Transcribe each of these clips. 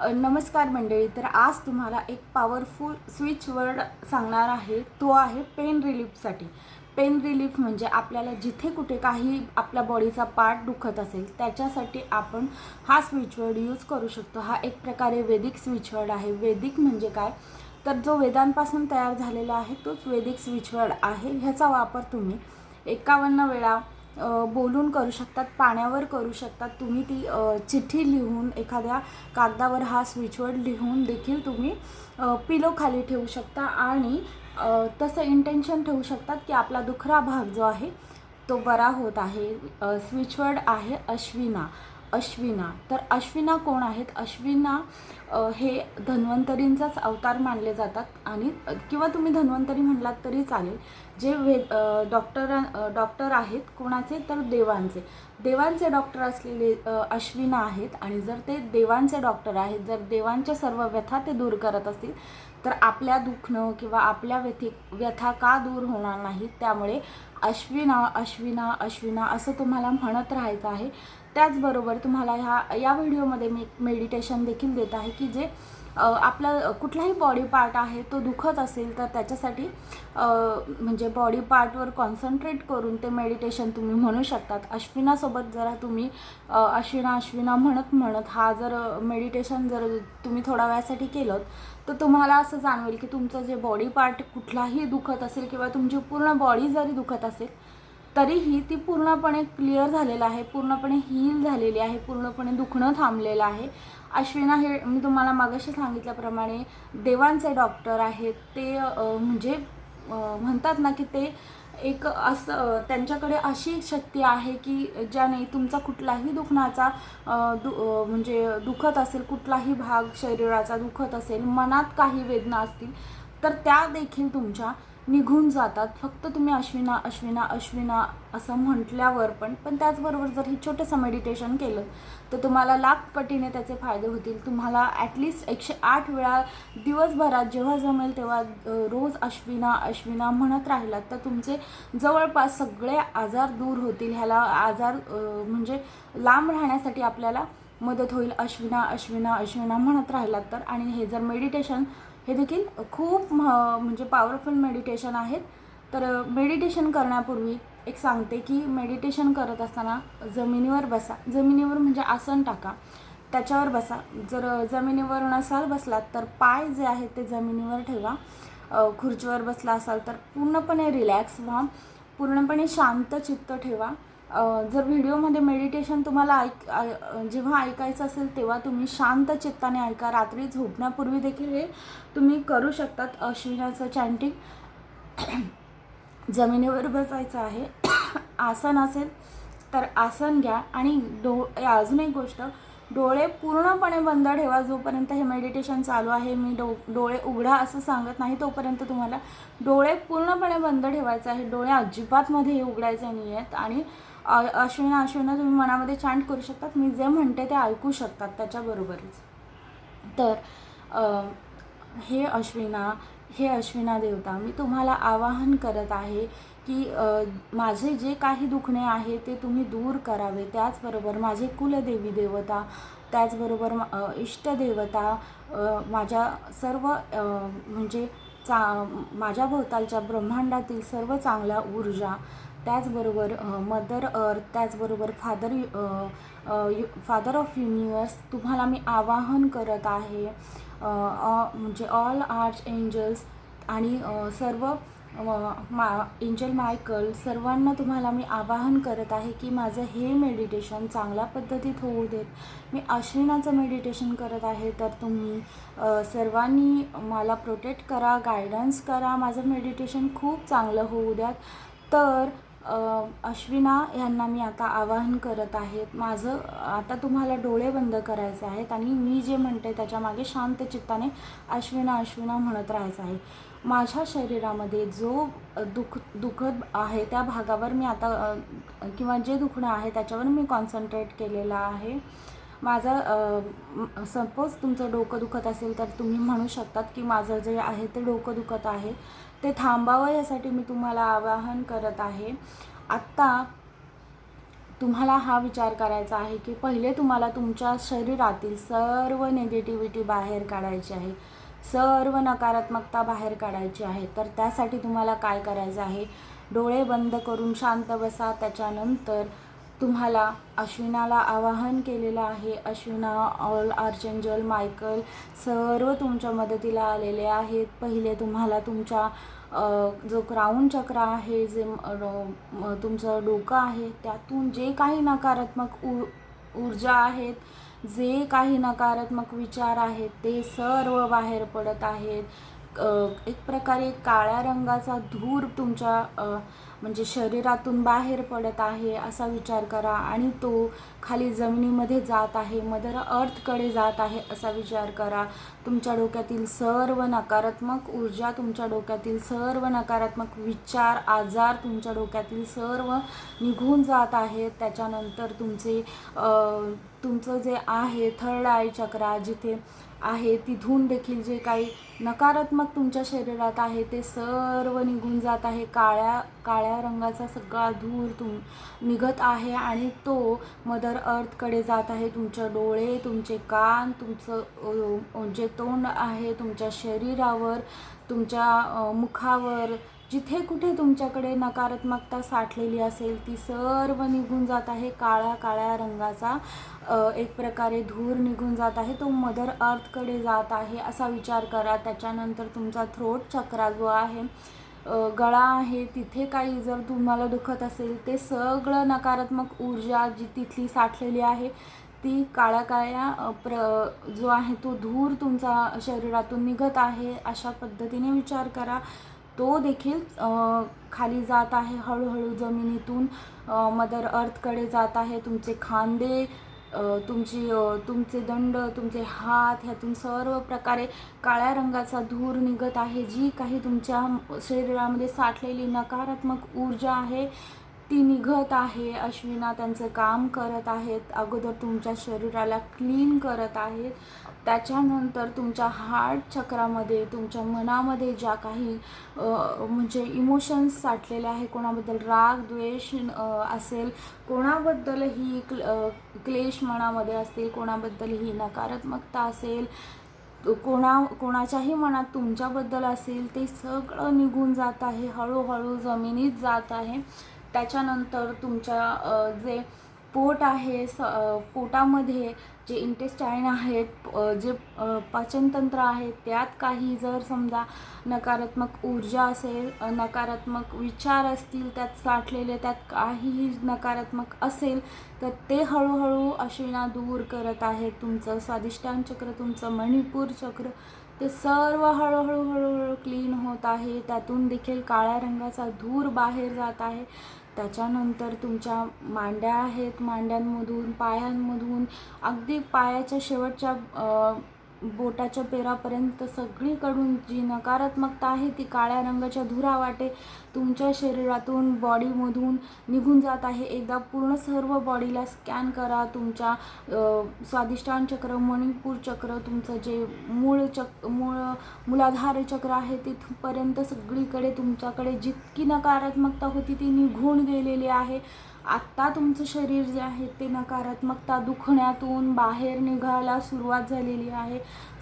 नमस्कार मंडळी. तर आज तुम्हाला एक पॉवरफुल स्विच वर्ड सांगणार आहे. तो आहे पेन रिलीफसाठी. पेन रिलीफ म्हणजे आपल्याला जिथे कुठे काही आपल्या बॉडीचा पार्ट दुखत असेल त्याच्यासाठी आपण हा स्विच वर्ड यूज करू शकतो. हा एक प्रकारे वैदिक स्विच वर्ड आहे. वैदिक म्हणजे काय, तर जो वेदांपासून तयार झालेला आहे तोच वैदिक स्विच वर्ड आहे. ह्याचा वापर तुम्ही 51 वेळा बोलून करू शकतात, पाण्यावर करू शकतात. तुम्ही ती चिठ्ठी लिहून एखाद्या कागदावर हा स्विचवर्ड लिहून देखील तुम्ही पिलो खाली ठेवू शकता आणि तसं इंटेन्शन ठेवू शकतात की आपला दुखरा भाग जो आहे तो बरा होत आहे. स्विचवर्ड आहे अश्विना. अश्विना, तर अश्विना कोण आहेत? अश्विना हे धन्वंतरींचाच अवतार मानले जातात आणि किंवा तुम्ही धन्वंतरी म्हणलात तरी चालेल. जे डॉक्टर आहेत कोणाचे, तर देवांचे डॉक्टर असलेले अश्विना आहेत. आणि जर ते देवांचे डॉक्टर आहेत, जर देवांच्या सर्व व्यथा ते दूर करत असतील तर आपल्या दुखणं किंवा आपल्या व्यथा का दूर होणार नाहीत. त्यामुळे अश्विना अश्विना अश्विना असं तुम्हाला म्हणत राहायचं आहे. त्याचबरोबर तुम्हाला या व्हिडिओमध्ये मी मेडिटेशन देखील देत आहे की जे आपला कुठलाही बॉडी पार्ट आहे तो दुखत असेल तर त्याच्यासाठी म्हणजे बॉडी पार्टवर कॉन्सन्ट्रेट करून ते मेडिटेशन तुम्ही म्हणू शकतात. अश्विनासोबत जरा तुम्ही अश्विना अश्विना म्हणत हा जर मेडिटेशन जर तुम्ही थोड्या वेळासाठी केलं तर तुम्हाला असं जाणवेल की तुमचं जे बॉडी पार्ट कुठलाही दुखत असेल किंवा तुमची पूर्ण बॉडी जरी दुखत असेल तरीही ती पूर्णपणे क्लिअर झालेलं आहे, पूर्णपणे हील झालेली आहे, पूर्णपणे दुखणं थांबलेलं आहे. अश्विना हे मी तुम्हाला मागाशी सांगितल्याप्रमाणे देवांचे डॉक्टर आहेत. ते म्हणजे म्हणतात ना की ते एक असं त्यांच्याकडे अशी शक्ती आहे की ज्याने तुमचा कुठलाही दुखण्याचा म्हणजे दुखत असेल, कुठलाही भाग शरीराचा दुखत असेल, मनात काही वेदना असतील तर त्या देखील तुमच्या निघून जातात. फक्त तुम्ही अश्विना अश्विना अश्विना असं म्हटल्यावर पण त्याचबरोबर जर हे छोटंसं मेडिटेशन केलं तर तुम्हाला लाख पटीने त्याचे फायदे होतील. तुम्हाला ॲटलिस्ट 108 वेळा दिवसभरात जेव्हा जमेल तेव्हा रोज अश्विना अश्विना म्हणत राहिलात तर तुमचे जवळपास सगळे आजार दूर होतील. ह्याला आजार म्हणजे लांब राहण्यासाठी आपल्याला मदत होईल अश्विना अश्विना अश्विना म्हणत राहिलात तर. आणि हे जर मेडिटेशन हे देखील खूप म्हणजे पॉवरफुल मेडिटेशन आहेत. तर मेडिटेशन करण्यापूर्वी एक सांगते की मेडिटेशन करत असताना जमिनीवर बसा. जमिनीवर म्हणजे आसन टाका, त्याच्यावर बसा. जर जमिनीवर नसाल बसलात तर पाय जे आहेत ते जमिनीवर ठेवा. खुर्चीवर बसला असाल तर पूर्णपणे रिलॅक्स व्हा, पूर्णपणे शांत चित्त ठेवा. जर व्हिडिओमध्ये मेडिटेशन तुम्हाला जेव्हा ऐकायचं असेल तेव्हा तुम्ही शांत चित्ताने ऐका. रात्री झोपण्यापूर्वी देखील हे तुम्ही करू शकतात. अश्विनाचं चॅन्टिंग. जमिनीवर बसायचं आहे. आसन असेल तर आसन घ्या आणि अजून एक गोष्ट, डोळे पूर्णपणे बंद ठेवा. जोपर्यंत हे मेडिटेशन चालू आहे मी डोळे उघडा असं सांगत नाही तोपर्यंत तुम्हाला डोळे पूर्णपणे बंद ठेवायचे आहे. डोळे अजिबात मध्ये उघडायचे नाही आहेत. आणि अश्विना अश्विना तुम्ही मनामध्ये चॅन्ट करू शकतात. मी जे म्हणते ते ऐकू शकतात त्याच्याबरोबरच. तर हे अश्विना देवता, मी तुम्हाला आवाहन करत आहे की माझे जे काही दुखणे आहे ते तुम्ही दूर करावे. त्याचबरोबर माझे कुलदेवी देवता, त्याचबरोबर इष्टदेवता, माझ्या सर्व म्हणजे माझ्या भोवतालच्या ब्रह्मांडातील सर्व चांगल्या ऊर्जा, त्याचबरोबर मदर अर्थ, त्याचबरोबर फादर ऑफ युनिवर्स तुम्हाला मी आवाहन करत आहे. म्हणजे ऑल आर्च एंजल्स आणि सर्व एंजल मायकल सर्वांना तुम्हाला मी आवाहन करत आहे की माझं हे मेडिटेशन चांगल्या पद्धतीत होऊ देत. मी अश्विनाचं मेडिटेशन करत आहे तर तुम्ही सर्वांनी मला प्रोटेक्ट करा, गायडन्स करा. माझं मेडिटेशन खूप चांगलं होऊ द्यात. तर अश्विना यांना मी आता आवाहन करत आहे. माझं आता तुम्हाला डोळे बंद करायचे आहेत आणि मी जे म्हणते त्याच्यामागे शांत चित्ताने अश्विना अश्विना म्हणत राहायचं आहे. माझ्या शरीरामध्ये जो दुखत आहे त्या भागावर मी आता किंवा जे दुखणं आहे त्याच्यावर मी कॉन्सन्ट्रेट केलेलं आहे. सपोज तुमचं डोकं दुखत असेल तर तुम्ही म्हणू शकतात की माझं जे आहे ते डोकं दुखत आहे, ते थांबावं यासाठी मी तुम्हाला आवाहन करत आहे. आत्ता तुम्हाला हा विचार करायचा आहे की पहिले तुम्हाला तुमच्या शरीरातील सर्व निगेटिव्हिटी बाहेर काढायची आहे, सर्व नकारात्मकता बाहेर काढायची आहे. तर त्यासाठी तुम्हाला काय करायचं आहे, डोळे बंद करून शांत बसा. त्याच्यानंतर तुम्हाला अश्विनाला आवाहन केलेलं आहे. अश्विना, ऑल आर्चेंजल, मायकल सर्व तुमच्या मदतीला आलेले आहेत. पहिले तुम्हाला तुमच्या जो क्राऊन चक्र आहे, जे तुमचं डोकं आहे, त्यातून जे काही नकारात्मक ऊर्जा आहेत, जे काही नकारात्मक विचार आहेत, ते सर्व बाहेर पडत आहेत. एक प्रकारे काळ्या रंगाचा धूर तुमच्या म्हणजे शरीरातून बाहेर पडत आहे असा विचार करा आणि तो खाली जमिनीमध्ये जात आहे, मदर अर्थकडे जात आहे असा विचार करा. तुमच्या डोक्यातील सर्व नकारात्मक ऊर्जा, तुमच्या डोक्यातील सर्व नकारात्मक विचार, आजार तुमच्या डोक्यातील सर्व निघून जात आहेत. त्याच्यानंतर तुमचं जे आहे थर्ड आय चक्रा जिथे आहे, तिथून देखील जे काही नकारात्मक तुमच्या शरीरात आहे ते सर्व निघून जात आहे. काळ्या रंगाचा सगळा धूर निघत आहे आणि तो मदर अर्थकडे जात आहे. तुमचे डोळे, तुमचे कान, तुमचं जे तोंड आहे, तुमच्या शरीरावर, तुमच्या मुखावर जिथे कुठे तुमच्याकडे नकारात्मकता साठलेली असेल ती सर्व निघून जात आहे. काळ्या रंगाचा एक प्रकारे धूर निघून जात आहे, तो मदर अर्थकडे जात आहे असा विचार करा. त्याच्यानंतर तुमचा थ्रोट चक्रा जो आहे, गळा आहे, तिथे काही जर तुम्हाला दुखत असेल ते सगळं नकारात्मक ऊर्जा जी तिथली साठलेली आहे ती काळ्या जो आहे तो धूर तुमचा शरीरातून निघत आहे अशा पद्धतीने विचार करा. तो देखील खाली जात आहे हळूहळू जमिनीतून मदर अर्थकडे जात आहे. तुमचे खांदे, तुमचे दंड, तुमचे हात, ह्यातून सर्व प्रकारे काळ्या रंगाचा धूर निघत आहे. जी काही तुमच्या शरीरामध्ये साठलेली नकारात्मक ऊर्जा आहे ती निघत आहे. अश्विना त्यांचं काम करत आहेत. अगोदर तुमच्या शरीराला क्लीन करत आहेत. त्याच्यानंतर तुमच्या हार्ट चक्रामध्ये, तुमच्या मनामध्ये ज्या काही म्हणजे इमोशन्स साठलेले आहे, कोणाबद्दल राग द्वेष असेल, कोणाबद्दलही क्लेश मनामध्ये असतील, कोणाबद्दलही नकारात्मकता असेल, कोणाच्याही मनात तुमच्याबद्दल असेल, ते सगळं निघून जात आहे, हळूहळू जमिनीत जात आहे. त्याच्यानंतर तुमच्या जे पोट आहे, पोटामध्ये जे इंटेस्टाईन आहेत, जे पाचनतंत्र आहे, त्यात काही जर समजा नकारात्मक ऊर्जा असेल, नकारात्मक विचार असतील त्यात साठलेले, त्यात काहीही नकारात्मक असेल तर ते हळूहळू अश्विना दूर करत आहेत. तुमचं स्वादिष्टान चक्र, तुमचं मणिपूर चक्र, ते सर्व हळूहळू क्लीन होत आहे. त्यातून देखील काळ्या रंगाचा धूर बाहेर जात आहे. त्याच्यानंतर तुमच्या मांड्या आहेत, मांड्यांमधून, पायांमधून, अगदी पायाच्या शेवटच्या बोटाच्या पेरापर्यंत सगळीकडून जी नकारात्मकता आहे ती काळ्या रंगाच्या धुरावाटे तुमच्या शरीरातून, बॉडीमधून निघून जात आहे. एकदा पूर्ण सर्व बॉडीला स्कॅन करा. तुमच्या स्वादिष्टान चक्र, मणिपूर चक्र, तुमचं जे मूलाधार चक्र आहे तिथपर्यंत सगळीकडे तुमच्याकडे जितकी नकारात्मकता होती ती निघून गेलेली आहे. आत्ता तुमचं शरीर जे आहे ते नकारात्मकता दुखण्यातून बाहेर निघायला सुरुवात झालेली आहे.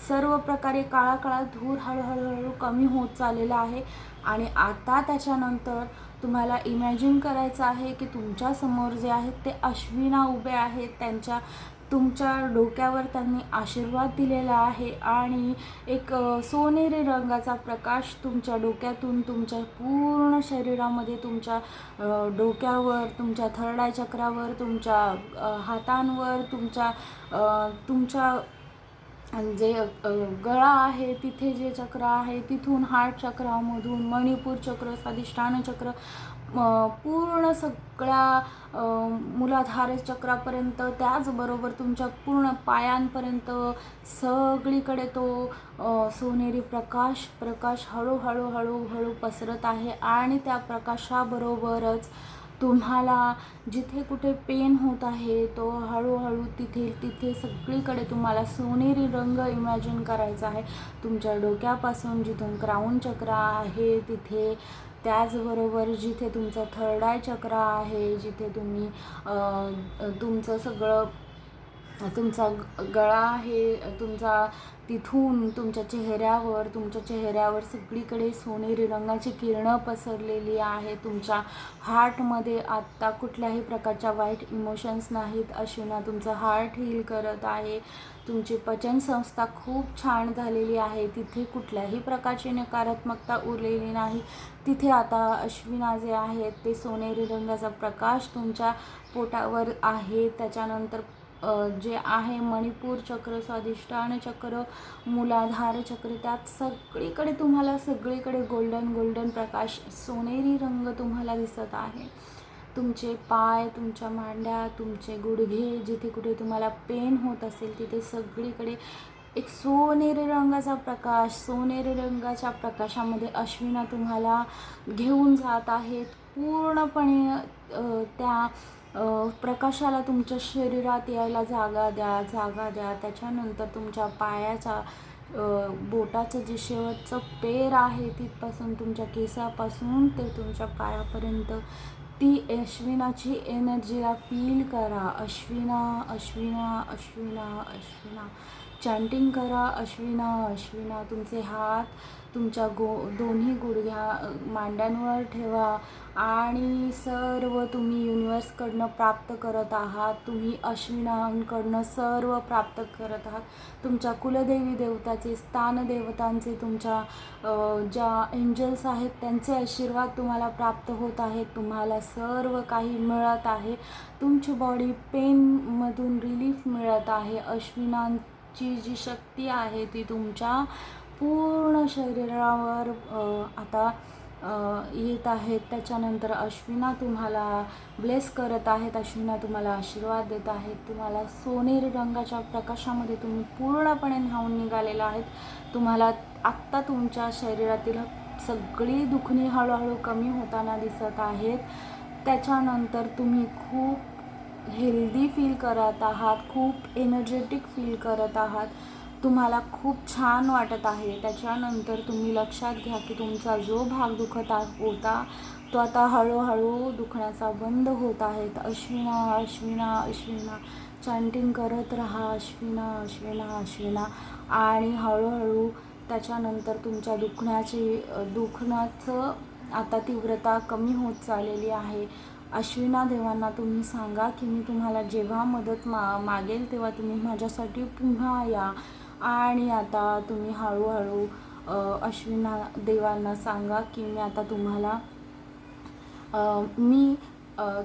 सर्व प्रकारे काळा धूर हळूहळू कमी होत चाललेला आहे. आणि आता त्याच्यानंतर तुम्हाला इमॅजिन करायचं आहे की तुमच्यासमोर जे आहेत ते अश्विना उभे आहेत. तुमच्या डोक्यावर त्यांनी आशीर्वाद दिलेला आहे आणि एक सोनेरी रंगाचा प्रकाश तुमच्या डोक्यातून तुमच्या पूर्ण शरीरामध्ये, तुमच्या डोक्यावर, तुमच्या थर्ड आय चक्रावर, तुमच्या हातांवर, तुमच्या जे गळा आहे तिथे जे चक्र आहे तिथून, हार्ट चक्रामधून, मणिपूर चक्र, स्वादिष्टान चक्र, पूर्ण सगळ्या मूलाधार चक्रापर्यंत, त्याचबरोबर तुमच्या पूर्ण पायांपर्यंत सगळीकडे तो सोनेरी प्रकाश हळूहळू पसरत आहे. आणि त्या प्रकाशाबरोबरच तुम्हाला जिथे कुठे पेन होत आहे तो हळूहळू तिथे सगळीकडे तुम्हाला सोनेरी रंग इमॅजिन करायचा आहे. तुमच्या डोक्यापासून जिथून क्राऊन चक्र आहे तिथे त्याचबरोबर जिथे तुमचं थर्ड आय चक्र आहे, जिथे तुम्ही तुमचं सगळं तुमचा गळा आहे तुमचा, तिथून तुमच्या चेहऱ्यावर सगळीकडे सोनेरी रंगाची किरणं पसरलेली आहे. तुमच्या हार्टमध्ये आत्ता कुठल्याही प्रकारच्या वाईट इमोशन्स नाहीत. अश्विना तुमचं हार्ट हील करत आहे. तुमची पचनसंस्था खूप छान झालेली आहे. तिथे कुठल्याही प्रकारची नकारात्मकता उरलेली नाही. तिथे आता अश्विना जे आहेत ते सोनेरी रंगाचा प्रकाश तुमच्या पोटावर आहे. त्याच्यानंतर जे आहे मणिपूर चक्र, स्वादिष्टान चक्र, मूलाधार चक्र, त्यात सगळीकडे गोल्डन प्रकाश, सोनेरी रंग तुम्हाला दिसत आहे. तुमचे पाय, तुमच्या मांड्या, तुमचे गुडघे, जिथे कुठे तुम्हाला पेन होत असेल तिथे सगळीकडे एक सोनेरी रंगाचा प्रकाश, सोनेरी रंगाच्या प्रकाशामध्ये अश्विना तुम्हाला घेऊन जात आहेत. पूर्णपणे त्या प्रकाशाला तुमच्या शरीरात यायला जागा द्या. त्याच्यानंतर तुमच्या पायाचा बोटाचं जे शेवटचं पेर आहे तिथपासून तुमच्या केसापासून ते तुमच्या पायापर्यंत ती अश्विनाची एनर्जीला फील करा. अश्विना चॅन्टिंग करा. अश्विना. तुमचे हात तुमच्या दोन्ही मांड्यांवर ठेवा आणि सर्व तुम्ही युनिवर्सकडनं प्राप्त करत आहात. तुम्ही अश्विनांकडनं सर्व प्राप्त करत आहात. तुमच्या कुलदेवी देवताचे, स्थानदेवतांचे, तुमच्या ज्या एंजल्स आहेत त्यांचे आशीर्वाद तुम्हाला प्राप्त होत आहेत. तुम्हाला सर्व काही मिळत आहे. तुमची बॉडी पेनमधून रिलीफ मिळत आहे. अश्विनांची जी शक्ती आहे ती तुमच्या पूर्ण शरीरावर आता येत आहेत. त्याच्यानंतर अश्विना तुम्हाला ब्लेस करत आहेत. अश्विना तुम्हाला आशीर्वाद देत आहेत. तुम्हाला सोनेरी रंगाच्या प्रकाशामध्ये तुम्ही पूर्णपणे न्हावून निघालेला आहेत. तुम्हाला आत्ता तुमच्या शरीरातील सगळी दुखणी हळूहळू कमी होताना दिसत आहेत. त्याच्यानंतर तुम्ही खूप हेल्दी फील करत आहात, खूप एनर्जेटिक फील करत आहात. तुम्हाला खूप छान वाटत आहे. त्याच्यानंतर तुम्ही लक्षात घ्या की तुमचा जो भाग दुखत होता तो आता हळूहळू दुखण्याचा बंद होत आहे. अश्विना चॅन्टिंग करत राहा. अश्विना आणि हळूहळू त्याच्यानंतर तुमच्या दुखण्याचं आता तीव्रता कमी होत चाललेली आहे. अश्विना देवांना तुम्ही सांगा की मी तुम्हाला जेव्हा मदत मागेल तेव्हा तुम्ही माझ्यासाठी पुन्हा या. आणि आता तुम्ही हळूहळू अश्विना देवांना सांगा की मी आता तुम्हाला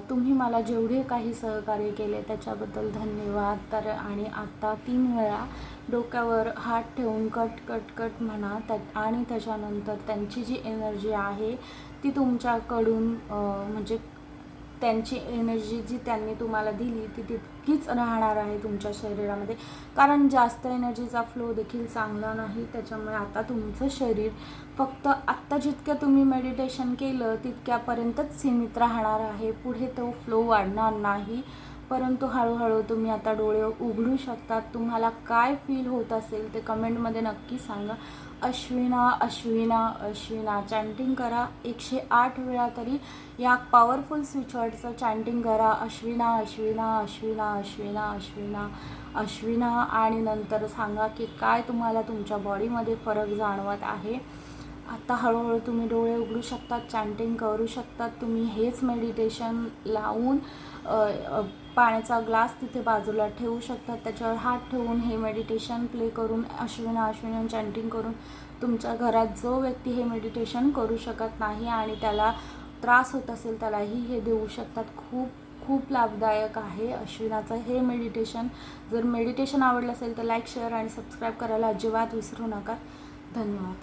तुम्ही मला जेवढे काही सहकार्य केले त्याच्याबद्दल धन्यवाद. तर आणि आता 3 वेळा डोक्यावर हात ठेवून कट म्हणा. आणि त्याच्यानंतर त्यांची जी एनर्जी आहे ती तुमच्याकडून म्हणजे त्यांची एनर्जी जी त्यांनी तुम्हाला दिली ती तितकीच राहणार आहे तुमच्या शरीरामध्ये, कारण जास्त एनर्जीचा फ्लो देखील चांगला नाही. त्याच्यामुळे आता तुमचं शरीर फक्त आत्ता जितक्या तुम्ही मेडिटेशन केलं तितक्यापर्यंतच सीमित राहणार आहे. पुढे तो फ्लो वाढणार नाही. परंतु हळूहळू तुम्ही आता डोळे उघडू शकतात. तुम्हाला काय फील होत असेल ते कमेंटमध्ये नक्की सांगा. अश्विना चॅन्टिंग करा 108 वेळा तरी या पॉवरफुल स्विच वर्डचं चॅन्टिंग करा. अश्विना आणि नंतर सांगा की काय तुम्हाला तुमच्या बॉडीमध्ये फरक जाणवत आहे. आता हळूहळू तुम्ही डोळे उघडू शकतात, चॅन्टिंग करू शकतात. तुम्ही हेच मेडिटेशन लावून पाण्याचा ग्लास तिथे बाजूला ठेवू शकतात. त्याच्यावर हात ठेवून हे मेडिटेशन प्ले करून अश्विना चॅन्टिंग करून तुमच्या घरात जो व्यक्ती हे मेडिटेशन करू शकत नाही आणि त्याला त्रास होत असेल त्यालाही हे देऊ शकतात. खूप लाभदायक आहे अश्विनाचं हे मेडिटेशन. जर मेडिटेशन आवडलं असेल तर लाईक, शेअर आणि सबस्क्राईब करायला अजिबात विसरू नका. धन्यवाद.